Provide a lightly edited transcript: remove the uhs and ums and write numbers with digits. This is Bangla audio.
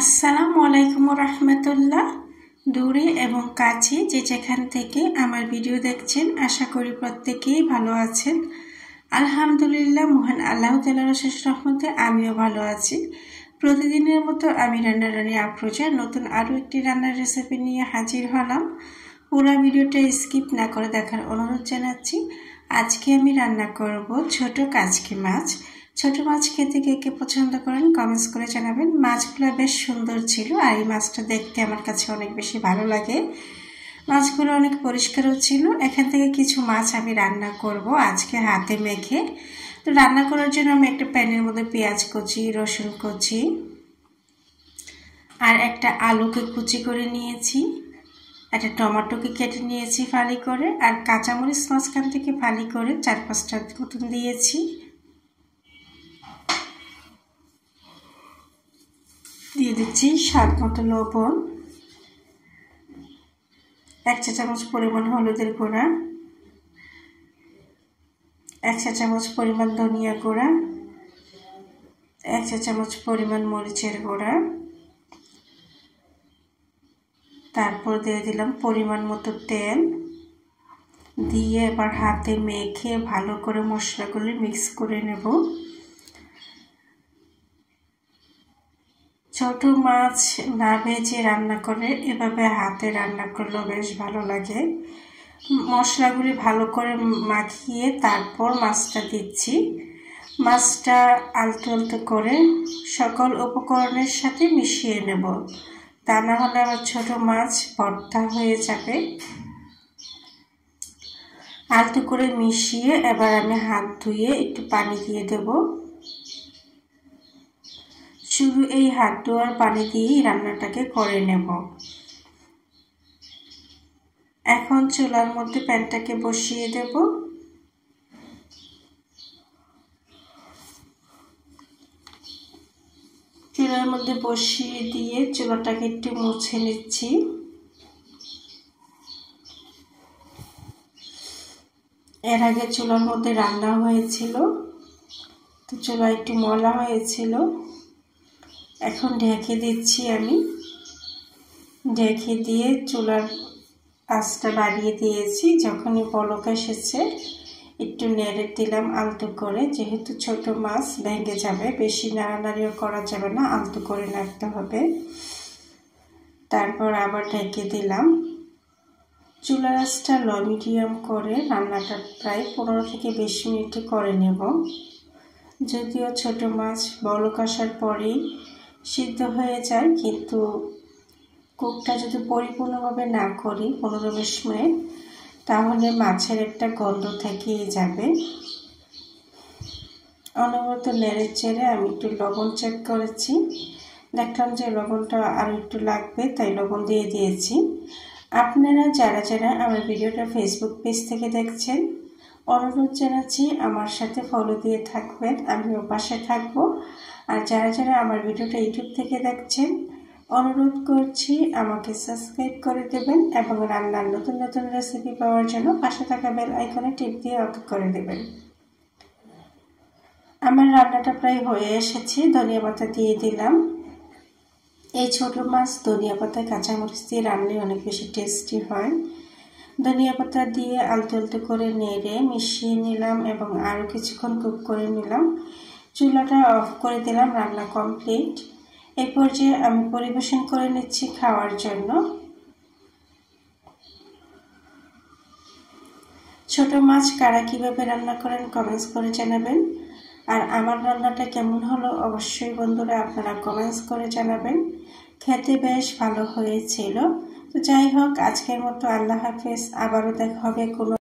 আসসালামু আলাইকুম রাহমাতুল্লাহ। দূরে এবং কাছে যে যেখান থেকে আমার ভিডিও দেখছেন আশা করি প্রত্যেকেই ভালো আছেন। আলহামদুলিল্লাহ, মহান আল্লাহ তাআলার অশেষ রহমতে আমিও ভালো আছি। প্রতিদিনের মতো আমি রান্নারানী আফরোজা নতুন আরও একটি রান্নার রেসিপি নিয়ে হাজির হলাম। পুরো ভিডিওটা স্কিপ না করে দেখার অনুরোধ জানাচ্ছি। আজকে আমি রান্না করব ছোট কাচকি মাছ। ছোট মাছ খেতে কে কে পছন্দ করেন কমেন্টস করে জানাবেন। মাছগুলো বেশ সুন্দর ছিল আর এই মাছটা দেখতে আমার কাছে অনেক বেশি ভালো লাগে। মাছগুলো অনেক পরিষ্কারও ছিল। এখান থেকে কিছু মাছ আমি রান্না করব আজকে হাতে মেখে। তো রান্না করার জন্য আমি একটা প্যানের মধ্যে পেঁয়াজ কুচি, রসুন কুচি আর একটা আলুকে কুচি করে নিয়েছি, একটা টমেটোকে কেটে নিয়েছি ফালি করে, আর কাঁচামরিচ মাঝখান থেকে ফালি করে 4-5টা মতন দিয়েছি। দিয়ে দিচ্ছি স্বাদ মতো লবণ, 1 চা চামচ পরিমাণ হলুদের গুঁড়া, 1 চা চামচ পরিমাণ ধনিয়া গুঁড়া, 1 চা চামচ পরিমাণ মরিচের গুঁড়া, তারপর দিয়ে দিলাম পরিমাণ মতো তেল। দিয়ে এবার হাতে মেখে ভালো করে মশলাগুলো মিক্স করে নেব। ছোট মাছ না ভেজে রান্না করে এভাবে হাতে রান্না করলেও বেশ ভালো লাগে। মশলাগুলি ভালো করে মাখিয়ে তারপর মাছটা দিচ্ছি। মাছটা আলতো আলতো করে সকল উপকরণের সাথে মিশিয়ে নেব, তা না হলে আবার ছোট মাছ ভর্তা হয়ে যাবে। আলতো করে মিশিয়ে এবার আমি হাত ধুয়ে একটু পানি দিয়ে দেব। শুধু এই হাত ধোয়ার পানি দিয়েই রান্নাটাকে করে নেব। এখন চুলার মধ্যে প্যানটাকে বসিয়ে দেব। চুলার মধ্যে বসিয়ে দিয়ে চুলাটাকে একটু মুছে নিচ্ছি। এর আগে চুলার মধ্যে রান্না হয়েছিল, তো চুলা একটু ময়লা হয়েছিল। এখন ঢেকে দিচ্ছি আমি। ঢেকে দিয়ে চুলার আঁচটা বাড়িয়ে দিয়েছি। যখনই বলক এসেছে একটু নেড়ে দিলাম আলতো করে, যেহেতু ছোট মাছ ভেঙে যাবে, বেশি নাড়ানাড়িও করা যাবে না, আলতো করে নাড়তে হবে। তারপর আবার ঢেকে দিলাম। চুলার আঁচটা লো মিডিয়াম করে রান্নাটা প্রায় 15 থেকে 20 মিনিট করে নেব। যদিও ছোট মাছ বলক আসার পরেই সিদ্ধ হয়ে যায়, কিন্তু কুকটা যদি পরিপূর্ণভাবে না করি 15-20 মিনিট, তাহলে মাছের একটা গন্ধ থেকেই যাবে। অনবরত নেড়ে চেড়ে আমি একটু লবণ চেক করেছি, দেখলাম যে লবণটা আরও একটু লাগবে, তাই লবণ দিয়ে দিয়েছি। আপনারা যারা যারা আমার ভিডিওটা ফেসবুক পেজ থেকে দেখছেন, অনুরোধ জানাচ্ছি আমার সাথে ফলো দিয়ে থাকবেন, আমিও পাশে থাকবো। আর যারা যারা আমার ভিডিওটা ইউটিউব থেকে দেখছেন, অনুরোধ করছি আমাকে সাবস্ক্রাইব করে দেবেন এবং রান্নার নতুন নতুন রেসিপি পাওয়ার জন্য পাশে থাকা বেল আইকনে টিপ দিয়ে অন করে দেবেন। আমার রান্নাটা প্রায় হয়ে এসেছে। ধনিয়া পাতা দিয়ে দিলাম। এই ছোট মাছ ধনিয়া পাতা কাঁচামরিচ দিয়ে রান্নায় অনেক বেশি টেস্টি হয়। ধনিয়া পাতা দিয়ে আলতো আলতো করে নেড়ে মিশিয়ে নিলাম এবং আরও কিছুক্ষণ কুক করে নিলাম। চুলাটা অফ করে দিলাম। রান্না কমপ্লিট। এই পর্যায়ে আমি পরিবেশন করে নিচ্ছি খাওয়ার জন্য। ছোট মাছ কারা কিভাবে রান্না করেন কমেন্টস করে জানাবেন। আর আমার রান্নাটা কেমন হলো অবশ্যই বন্ধুরা আপনারা কমেন্টস করে জানাবেন। খেতে বেশ ভালো হয়েছিল। তো যাই হোক, আজকের মতো আল্লাহ হাফেজ। আবারও দেখা হবে কোনো